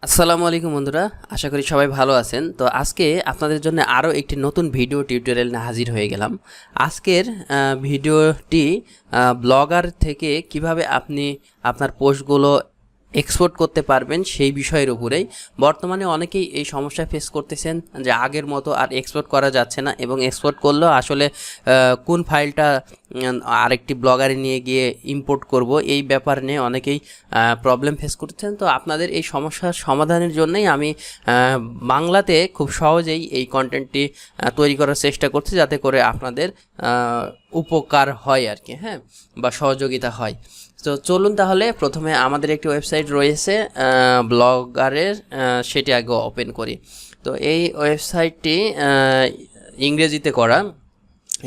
আসসালামু আলাইকুম বন্ধুরা, আশা করি সবাই ভালো আছেন। তো আজকে আপনাদের জন্য আরও একটি নতুন ভিডিও টিউটোরিয়াল নিয়ে হাজির হয়ে গেলাম। আজকের ভিডিওটি ব্লগার থেকে কিভাবে আপনি আপনার পোস্টগুলো এক্সপোর্ট করতে পারবেন সেই বিষয়ের উপরেই। বর্তমানে অনেকেই এই সমস্যা ফেস করতেছেন যে আগের মতো আর এক্সপোর্ট করা যাচ্ছে না, এবং এক্সপোর্ট করলেও আসলে কোন ফাইলটা আরেকটি ব্লগারে নিয়ে গিয়ে ইম্পোর্ট করব, এই ব্যাপার নিয়ে অনেকেই প্রবলেম ফেস করছেন। তো আপনাদের এই সমস্যার সমাধানের জন্যই আমি বাংলাতে খুব সহজেই এই কন্টেন্টটি তৈরি করার চেষ্টা করছি, যাতে করে আপনাদের উপকার হয় আর কি, হ্যাঁ, বা সহযোগিতা হয়। তো চলুন তাহলে প্রথমে আমাদের একটি ওয়েবসাইট রয়েছে ব্লগারের, সেটি আগে ওপেন করি। তো এই ওয়েবসাইটটি ইংরেজিতে করা,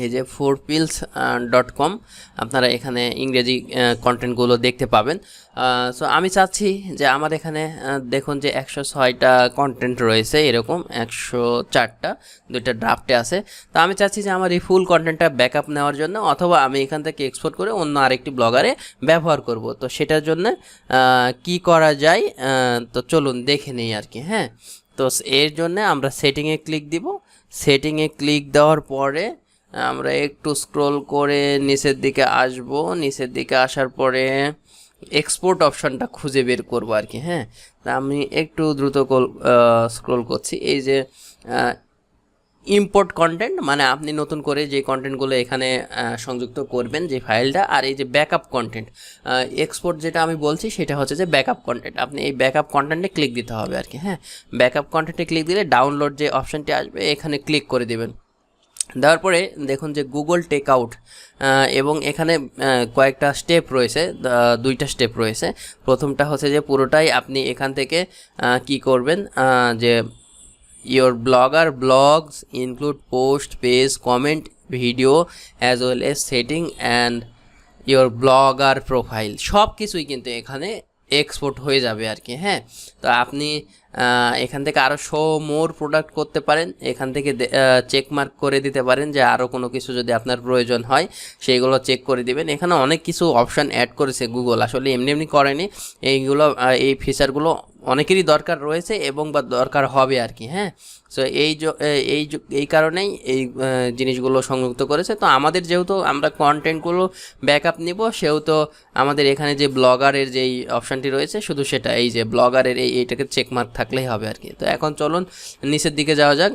এই যে 4pills.com, আপনারা এখানে ইংরেজি কন্টেন্টগুলো দেখতে পাবেন। সো আমি চাচ্ছি যে আমার এখানে দেখুন যে 106টা কন্টেন্ট রয়েছে, এরকম 104টা, 2টা ড্রাফটে আছে। তো আমি চাচ্ছি যে আমার এই ফুল কন্টেন্টটা ব্যাকআপ নেওয়ার জন্য, অথবা আমি এখান থেকে এক্সপোর্ট করে অন্য আরেকটি ব্লগারে ব্যবহার করব। তো সেটার জন্য কি করা যায়, তো চলুন দেখে নিই আর কি, হ্যাঁ। তো এর জন্য আমরা সেটিংয়ে ক্লিক দিব। সেটিংয়ে ক্লিক দেওয়ার পরে আমরা একটু স্ক্রল করে নিচের দিকে আসব। নিচের দিকে আসার পরে এক্সপোর্ট অপশনটা খুঁজে বের করব আর কি, হ্যাঁ। তা আমি একটু দ্রুত স্ক্রল করছি। এই যে ইম্পোর্ট কন্টেন্ট, মানে আপনি নতুন করে যে কন্টেন্টগুলো এখানে সংযুক্ত করবেন, যে ফাইলটা। আর এই যে ব্যাকআপ কন্টেন্ট, এক্সপোর্ট যেটা আমি বলছি সেটা হচ্ছে যে ব্যাকআপ কন্টেন্ট। আপনি এই ব্যাকআপ কন্টেন্টে ক্লিক দিতে হবে আর কি, হ্যাঁ। ব্যাকআপ কন্টেন্টে ক্লিক দিলে ডাউনলোড যে অপশানটি আসবে এখানে ক্লিক করে দেবেন। দেওয়ার পরে দেখুন যে গুগল টেক আউট, এবং এখানে কয়েকটা স্টেপ রয়েছে, 2টা স্টেপ রয়েছে। প্রথমটা হচ্ছে যে পুরোটাই আপনি এখান থেকে কি করবেন, যে your blogger blogs include post, page, comment, video as well as setting and your blogger profile, সব কিছুই কিন্তু এখানে এক্সপোর্ট হয়ে যাবে আর কি, হ্যাঁ। তো আপনি এখান থেকে আরও শো মোর প্রোডাক্ট করতে পারেন, এখান থেকে চেক মার্ক করে দিতে পারেন যে আরও কোনো কিছু যদি আপনার প্রয়োজন হয় সেইগুলো চেক করে দিবেন। এখানে অনেক কিছু অপশান অ্যাড করেছে গুগল, আসলে এমনি এমনি করেনি। এইগুলো এই ফিচারগুলো অনেকেরই দরকার রয়েছে এবং বা দরকার হবে আর কি, হ্যাঁ। সো এই কারণেই এই জিনিসগুলো সংযুক্ত করেছে। তো আমাদের যেহেতু আমরা কন্টেন্টগুলো ব্যাকআপ নিব, সেহেতু আমাদের এখানে যে ব্লগারের যেই অপশানটি রয়েছে শুধু সেটা, এই যে ব্লগারের এইটাকে চেকমার্ক থাকলেই হবে আর কি। তো এখন চলুন নিচের দিকে যাওয়া যাক।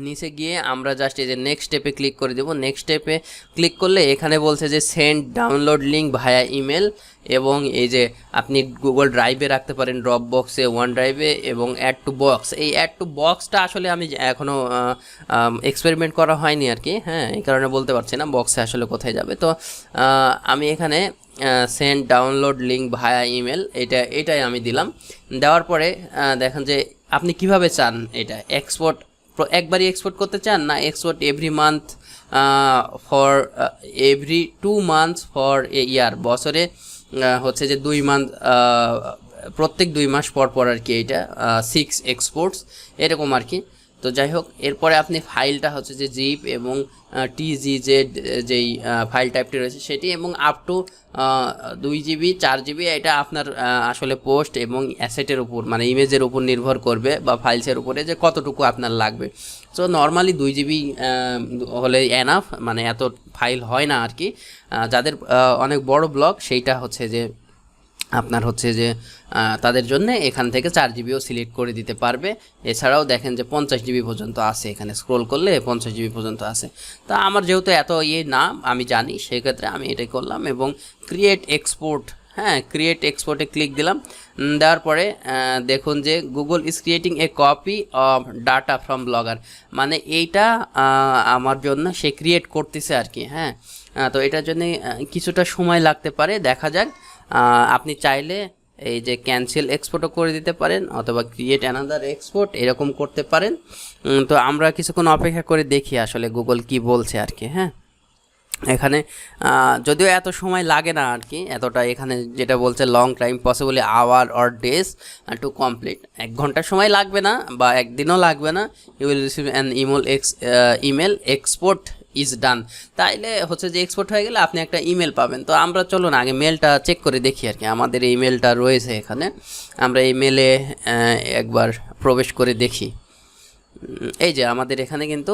নিচে গিয়ে আমরা জাস্ট এই যে নেক্সট স্টেপে ক্লিক করে দেবো। নেক্সট স্টেপে ক্লিক করলে এখানে বলছে যে সেন্ড ডাউনলোড লিঙ্ক ভায়া ইমেল, এবং এই যে আপনি গুগল ড্রাইভে রাখতে পারেন, ড্রপ বক্সে, ওয়ান ড্রাইভে, এবং অ্যাড টু বক্স। এই অ্যাড টু বক্সটা আসলে আমি এখনও এক্সপেরিমেন্ট করা হয়নি আর কি, হ্যাঁ, এই কারণে বলতে পারছি না বক্সে আসলে কোথায় যাবে। তো আমি এখানে সেন্ড ডাউনলোড লিঙ্ক ভায়া ইমেল, এটাই আমি দিলাম। দেওয়ার পরে দেখেন যে আপনি কিভাবে চান এটা এক্সপোর্ট, একবারই এক্সপোর্ট করতে চান, না export every month, for every 2 months for a year, বছরে হচ্ছে যে 2 মান্থ, প্রত্যেক 2 মাস পর পর আর কি, এইটা 6 এক্সপোর্টস এরকম আর কি। তো যাই হোক, এরপরে আপনি ফাইলটা হচ্ছে যে জিপ এবং TGZ যেই ফাইল টাইপটি রয়েছে সেটি, এবং আপ টু 2 GB 4 GB, এটা আপনার আসলে পোস্ট এবং অ্যাসেটের উপর, মানে ইমেজের উপর নির্ভর করবে, বা ফাইলসের উপরে যে কতটুকু আপনার লাগবে। সো নর্মালি 2 GB হলে এনাফ, মানে এত ফাইল হয় না আর কি। যাদের অনেক বড় ব্লগ, সেইটা হচ্ছে যে আপনার হচ্ছে যে তাদের জন্য এখান থেকে 4 GBও সিলেক্ট করে দিতে পারবে। এছাড়াও দেখেন যে 50 GB পর্যন্ত আছে, এখানে স্ক্রোল করলে 50 GB পর্যন্ত আছে। তা আমার যেহেতু এত না আমি জানি, সেক্ষেত্রে আমি এটাই করলাম, এবং ক্রিয়েট এক্সপোর্ট, হ্যাঁ, ক্রিয়েট এক্সপোর্টে ক্লিক দিলাম। দেওয়ার পরে দেখুন যে Google is creating a copy of data from blogger, মানে এইটা আমার জন্য সে ক্রিয়েট করতেছে আর কি, হ্যাঁ। তো এটার জন্য কিছুটা সময় লাগতে পারে, দেখা যাক। আপনি চাইলে এই যে ক্যান্সেল এক্সপোর্টও করে দিতে পারেন, অথবা ক্রিয়েট অ্যানাদার এক্সপোর্ট এরকম করতে পারেন। তো আমরা কিছুক্ষণ অপেক্ষা করে দেখি আসলে গুগল কি বলছে আর কি, হ্যাঁ। এখানে যদিও এত সময় লাগে না আর কি, এতটা, এখানে যেটা বলছে long time possibly hour or days to complete, 1 ঘন্টা সময় লাগবে না বা 1 দিনও লাগবে না। You will receive an email export is done, তাইলে হচ্ছে যে এক্সপোর্ট হয়ে গেলে আপনি একটা ইমেল পাবেন। তো আমরা চলুন আগে মেলটা চেক করে দেখি আর কি। আমাদের এই মেলটা রয়েছে এখানে, আমরা এই মেলে একবার প্রবেশ করে দেখি। এই যে আমাদের এখানে কিন্তু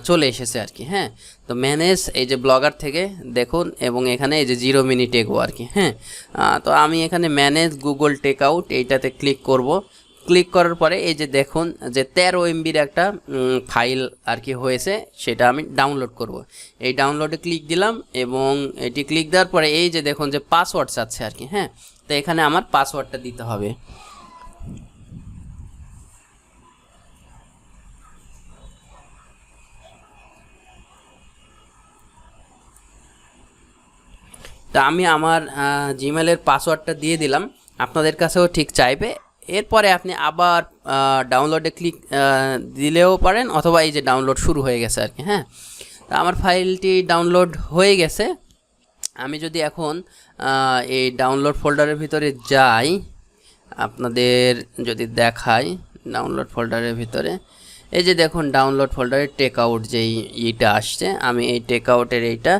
চলে এসেছে আর কি। হ্যাঁ, তো ম্যানেজ এই যে ব্লগার থেকে দেখুন, এবং এখানে এই যে 0 মিনিট এগো আর কি। হ্যাঁ, তো আমি এখানে ম্যানেজ গুগল টেক আউট এইটাতে ক্লিক করব। ক্লিক করার পরে এই যে দেখুন যে 13 MBর একটা ফাইল আর কি হয়েছে, সেটা আমি ডাউনলোড করব। এই ডাউনলোডে ক্লিক দিলাম এবং এটি ক্লিক দেওয়ার পরে এই যে দেখুন যে পাসওয়ার্ড চাচ্ছে আর কি। হ্যাঁ, তো এখানে আমার পাসওয়ার্ডটা দিতে হবে। তো আমি আমার জিমেলের পাসওয়ার্ডটা দিয়ে দিলাম, আপনাদের কাছেও ঠিক চাইবে। এরপরে আপনি আবার ডাউনলোডে ক্লিক দিলেও পারেন, অথবা এই যে ডাউনলোড শুরু হয়ে গেছে আর কি। হ্যাঁ, তো আমার ফাইলটি ডাউনলোড হয়ে গেছে। আমি যদি এখন এই ডাউনলোড ফোল্ডারের ভিতরে যাই, আপনাদের যদি দেখাই ডাউনলোড ফোল্ডারের ভিতরে, এই যে দেখুন ডাউনলোড ফোল্ডারে টেক আউট যেই ইটা আসছে, আমি এই টেক আউটের এইটা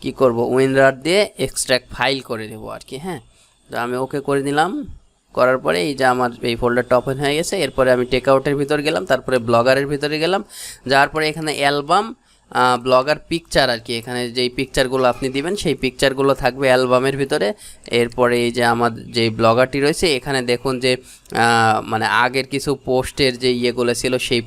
কি করব, উইনরার দিয়ে এক্সট্রাক্ট ফাইল করে দেবো আর কি। হ্যাঁ, তো আমি ওকে করে দিলাম। করার পরে এই যে আমার এই ফোল্ডারটা ওপেন হয়ে গেছে। এরপরে আমি টেক আউটের ভিতরে গেলাম, তারপরে ব্লগারের ভিতরে গেলাম, যাওয়ার পরে এখানে অ্যালবাম ব্লগার পিকচার আর কি। এখানে যেই পিকচারগুলো আপনি দিবেন সেই পিকচারগুলো থাকবে অ্যালবামের ভিতরে। এরপরে এই যে আমার যে ব্লগারটি রয়েছে এখানে দেখুন যে মানে আগের কিছু পোস্টের যে ইয়েগুলো ছিল সেই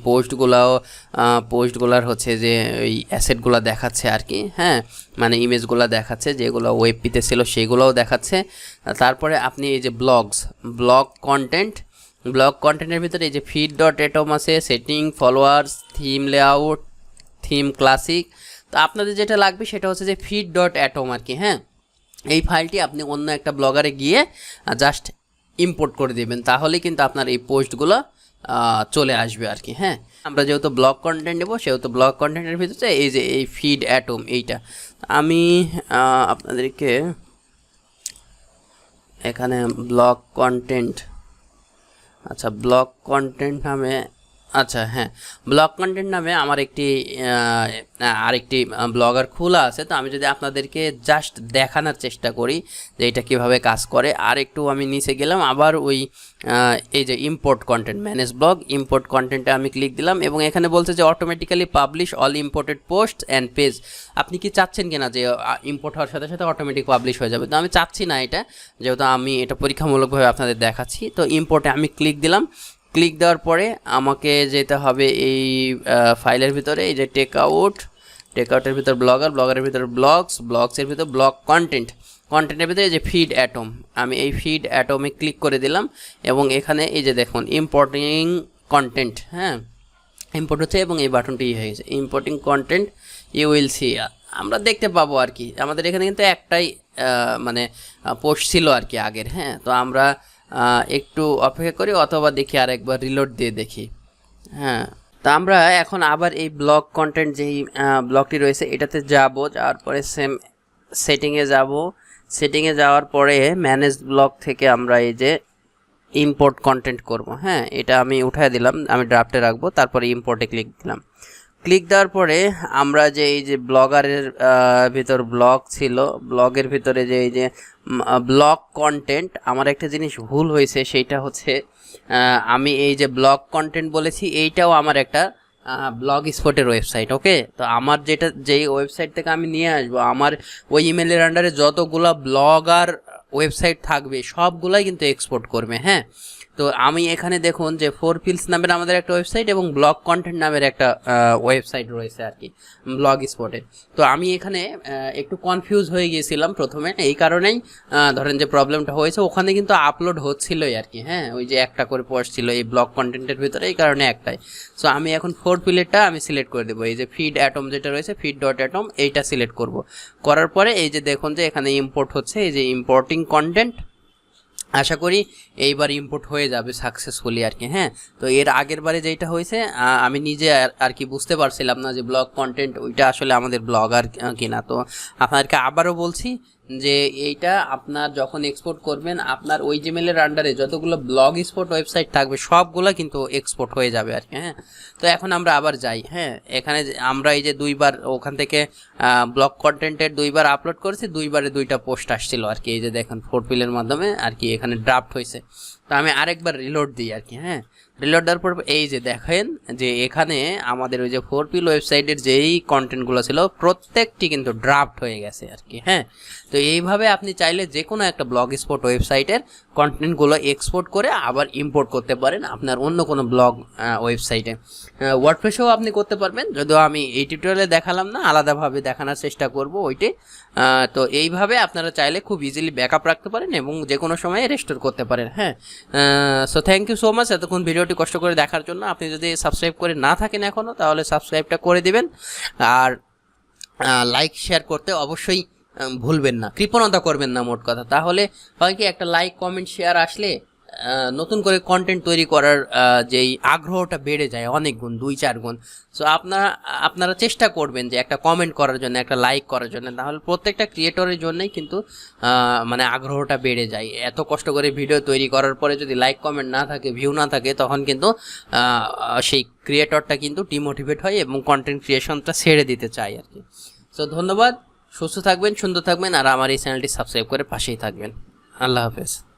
পোস্টগুলার হচ্ছে যে ওই অ্যাসেটগুলো দেখাচ্ছে আর কি। হ্যাঁ, মানে ইমেজগুলো দেখাচ্ছে, যেগুলো ওয়েবপিতে ছিল সেইগুলোও দেখাচ্ছে। তারপরে আপনি এই যে ব্লগ কন্টেন্টের ভিতরে এই যে feed.atom আছে, setting, followers, theme layout, theme classic. তো আপনাদের যেটা লাগবে সেটা হচ্ছে যে feed.atom আর কি। হ্যাঁ, এই ফাইলটি আপনি অন্য একটা ব্লগারে গিয়ে জাস্ট ইম্পোর্ট করে দেবেন, তাহলেই কিন্তু আপনার এই পোস্টগুলো চলে আসবে আর কি। হ্যাঁ, আমরা যেহেতু ব্লগ কন্টেন্ট নেব সেহেতু ব্লগ কন্টেন্টের ভিতরে এই যে এই feed.atom এইটা আমি আপনাদেরকে এখানে ব্লগ কন্টেন্ট নামে, আচ্ছা হ্যাঁ, ব্লগ কন্টেন্ট নামে আমার আরেকটি ব্লগার খোলা আছে। তো আমি যদি আপনাদেরকে জাস্ট দেখানোর চেষ্টা করি যে এটা কীভাবে কাজ করে, আর একটু আমি নিচে গেলাম, আবার ওই এই যে import content, manage blog, import কন্টেন্টে আমি ক্লিক দিলাম এবং এখানে বলছে যে automatically publish all imported post and page. আপনি কি চাচ্ছেন কিনা যে ইম্পোর্ট হওয়ার সাথে সাথে অটোমেটিক পাবলিশ হয়ে যাবে? তো আমি চাচ্ছি না এটা, যেহেতু আমি এটা পরীক্ষামূলকভাবে আপনাদের দেখাচ্ছি। তো ইম্পোর্টে আমি ক্লিক দিলাম। ক্লিক দেওয়ার পরে আমাকে যেতে হবে এই ফাইলের ভিতরে, এই যে টেক আউটের ভিতর ব্লগারের ভিতর ব্লগসের ভিতর ব্লগ কন্টেন্টের ভিতরে এই যে feed.atom, আমি এই feed.atom-এ ক্লিক করে দিলাম এবং এখানে এই যে দেখুন ইম্পোর্টিং কন্টেন্ট, হ্যাঁ ইম্পোর্ট হচ্ছে এবং এই বাটনটি হয়ে গেছে importing content, you will see, আমরা দেখতে পাবো আর কি। আমাদের এখানে কিন্তু একটাই মানে পোস্ট ছিল আর কি আগের। হ্যাঁ, তো আমরা একটু অপেক্ষা করি অথবা দেখি আরেকবার রিলোড দিয়ে দেখি। হ্যাঁ, তো আমরা এখন আবার এই ব্লগ কন্টেন্ট যেই ব্লগটি রয়েছে এটাতে যাব, যাওয়ার পরে সেম সেটিংয়ে যাওয়ার পরে ম্যানেজ ব্লগ থেকে আমরা এই যে ইম্পোর্ট কন্টেন্ট করব। হ্যাঁ, এটা আমি উঠায় দিলাম, আমি ড্রাফটে রাখবো, তারপরে ইম্পোর্টে ক্লিক দিলাম। ক্লিক দেওয়ার পরে আমরা যে এই যে ব্লগারের ভিতর ব্লগ ছিল, ব্লগের ভিতরে যে এই যে ব্লগ কন্টেন্ট, আমার একটা জিনিস ভুল হয়েছে, সেইটা হচ্ছে আমি এই যে ব্লগ কন্টেন্ট বলেছি এইটাও আমার একটা ব্লগ স্পটের ওয়েবসাইট। ওকে, তো আমার যেই ওয়েবসাইট থেকে আমি নিয়ে আসবো, আমার ওই ইমেলের আন্ডারে যতগুলো ব্লগার ওয়েবসাইট থাকবে সবগুলাই কিন্তু এক্সপোর্ট করবে। হ্যাঁ, তো আমি এখানে দেখুন যে 4Pills নামের আমাদের একটা ওয়েবসাইট এবং ব্লগ কন্টেন্ট নামের একটা ওয়েবসাইট রয়েছে আর কি ব্লগ স্পটে। তো আমি এখানে একটু কনফিউজ হয়ে গিয়েছিলাম প্রথমে, এই কারণেই ধরেন যে প্রবলেমটা হয়েছে, ওখানে কিন্তু আপলোড হচ্ছিলই আর কি। হ্যাঁ, ওই যে একটা করে পোস্ট ছিল এই ব্লগ কন্টেন্টের ভিতরে, এই কারণে একটাই। সো আমি এখন 4Pill-টা আমি সিলেক্ট করে দেবো, এই যে feed.atom যেটা রয়েছে feed.atom এইটা সিলেক্ট করব। করার পরে এই যে দেখুন যে এখানে ইম্পোর্ট হচ্ছে, এই যে ইম্পোর্টিং কন্টেন্ট, আশা করি এইবার ইম্পোর্ট হয়ে যাবে সাকসেসফুলি আর কি। হ্যাঁ, তো এর আগের বারে যেটা হয়েছে আমি নিজে আর কি বুঝতে পারছিলাম না যে ব্লগ কন্টেন্ট ওইটা আসলে আমাদের ব্লগার কিনা। তো আপনাদেরকে আবারও বলছি যে এইটা আপনার যখন এক্সপোর্ট করবেন আপনার ওই জিমেলের আন্ডারে যতগুলো ব্লগ স্পট ওয়েবসাইট থাকবে সবগুলো কিন্তু এক্সপোর্ট হয়ে যাবে আর কি। হ্যাঁ, তো এখন আমরা আবার যাই। হ্যাঁ, এখানে আমরা এই যে দুইবার ওখান থেকে ব্লগ কন্টেন্টের দুইবার আপলোড করেছি, দুইবারে দুইটা পোস্ট আসছিল আর কি। এই যে দেখেন ফোরপিলের মাধ্যমে আর কি এখানে ড্রাফট হয়েছে। তো আমি আরেকবার রিলোড দিই আর কি। হ্যাঁ, রিলোড দেওয়ার পর এই যে দেখেন যে এখানে আমাদের ওই যে ফোরপিল ওয়েবসাইটের যেই কন্টেন্টগুলো ছিল প্রত্যেকটি কিন্তু ড্রাফট হয়ে গেছে আর কি। হ্যাঁ, তো এইভাবে আপনি চাইলে যে কোনো একটা ব্লগ স্পট ওয়েবসাইটের কন্টেন্টগুলো এক্সপোর্ট করে আবার ইম্পোর্ট করতে পারেন আপনার অন্য কোনো ব্লগ ওয়েবসাইটে। ওয়ার্ডপ্রেসেও আপনি করতে পারবেন, যদিও আমি এই টিউটোরিয়ালে দেখালাম না, আলাদাভাবে দেখানোর চেষ্টা করব ওইটি। তো এইভাবে আপনারা চাইলে খুব ইজিলি ব্যাকআপ রাখতে পারেন এবং যে কোনো সময়ে রেস্টোর করতে পারেন। হ্যাঁ, so thank you so much এতক্ষণ ভিডিওটি কষ্ট করে দেখার জন্য। আপনি যদি সাবস্ক্রাইব করে না থাকেন এখনও, তাহলে সাবস্ক্রাইবটা করে দিবেন আর লাইক শেয়ার করতে অবশ্যই ভুলবেন না, কৃপণতা করবেন না মোট কথা। তাহলে হয় কি, একটা লাইক কমেন্ট শেয়ার আসলে নতুন করে কন্টেন্ট তৈরি করার যেই আগ্রহটা বেড়ে যায় অনেক গুণ, 2-4 গুণ। সো আপনারা চেষ্টা করবেন যে একটা কমেন্ট করার জন্য, একটা লাইক করার জন্য, তাহলে প্রত্যেকটা ক্রিয়েটরের জন্যই কিন্তু মানে আগ্রহটা বেড়ে যায়। এত কষ্ট করে ভিডিও তৈরি করার পরে যদি লাইক কমেন্ট না থাকে, ভিউ না থাকে, তখন কিন্তু সেই ক্রিয়েটরটা কিন্তু ডিমোটিভেট হয় এবং কন্টেন্ট ক্রিয়েশনটা ছেড়ে দিতে চায় আর কি। সো ধন্যবাদ, সুস্থ থাকবেন, সুন্দর থাকবেন আর আমার এই চ্যানেলটি সাবস্ক্রাইব করে পাশেই থাকবেন। আল্লাহ হাফেজ।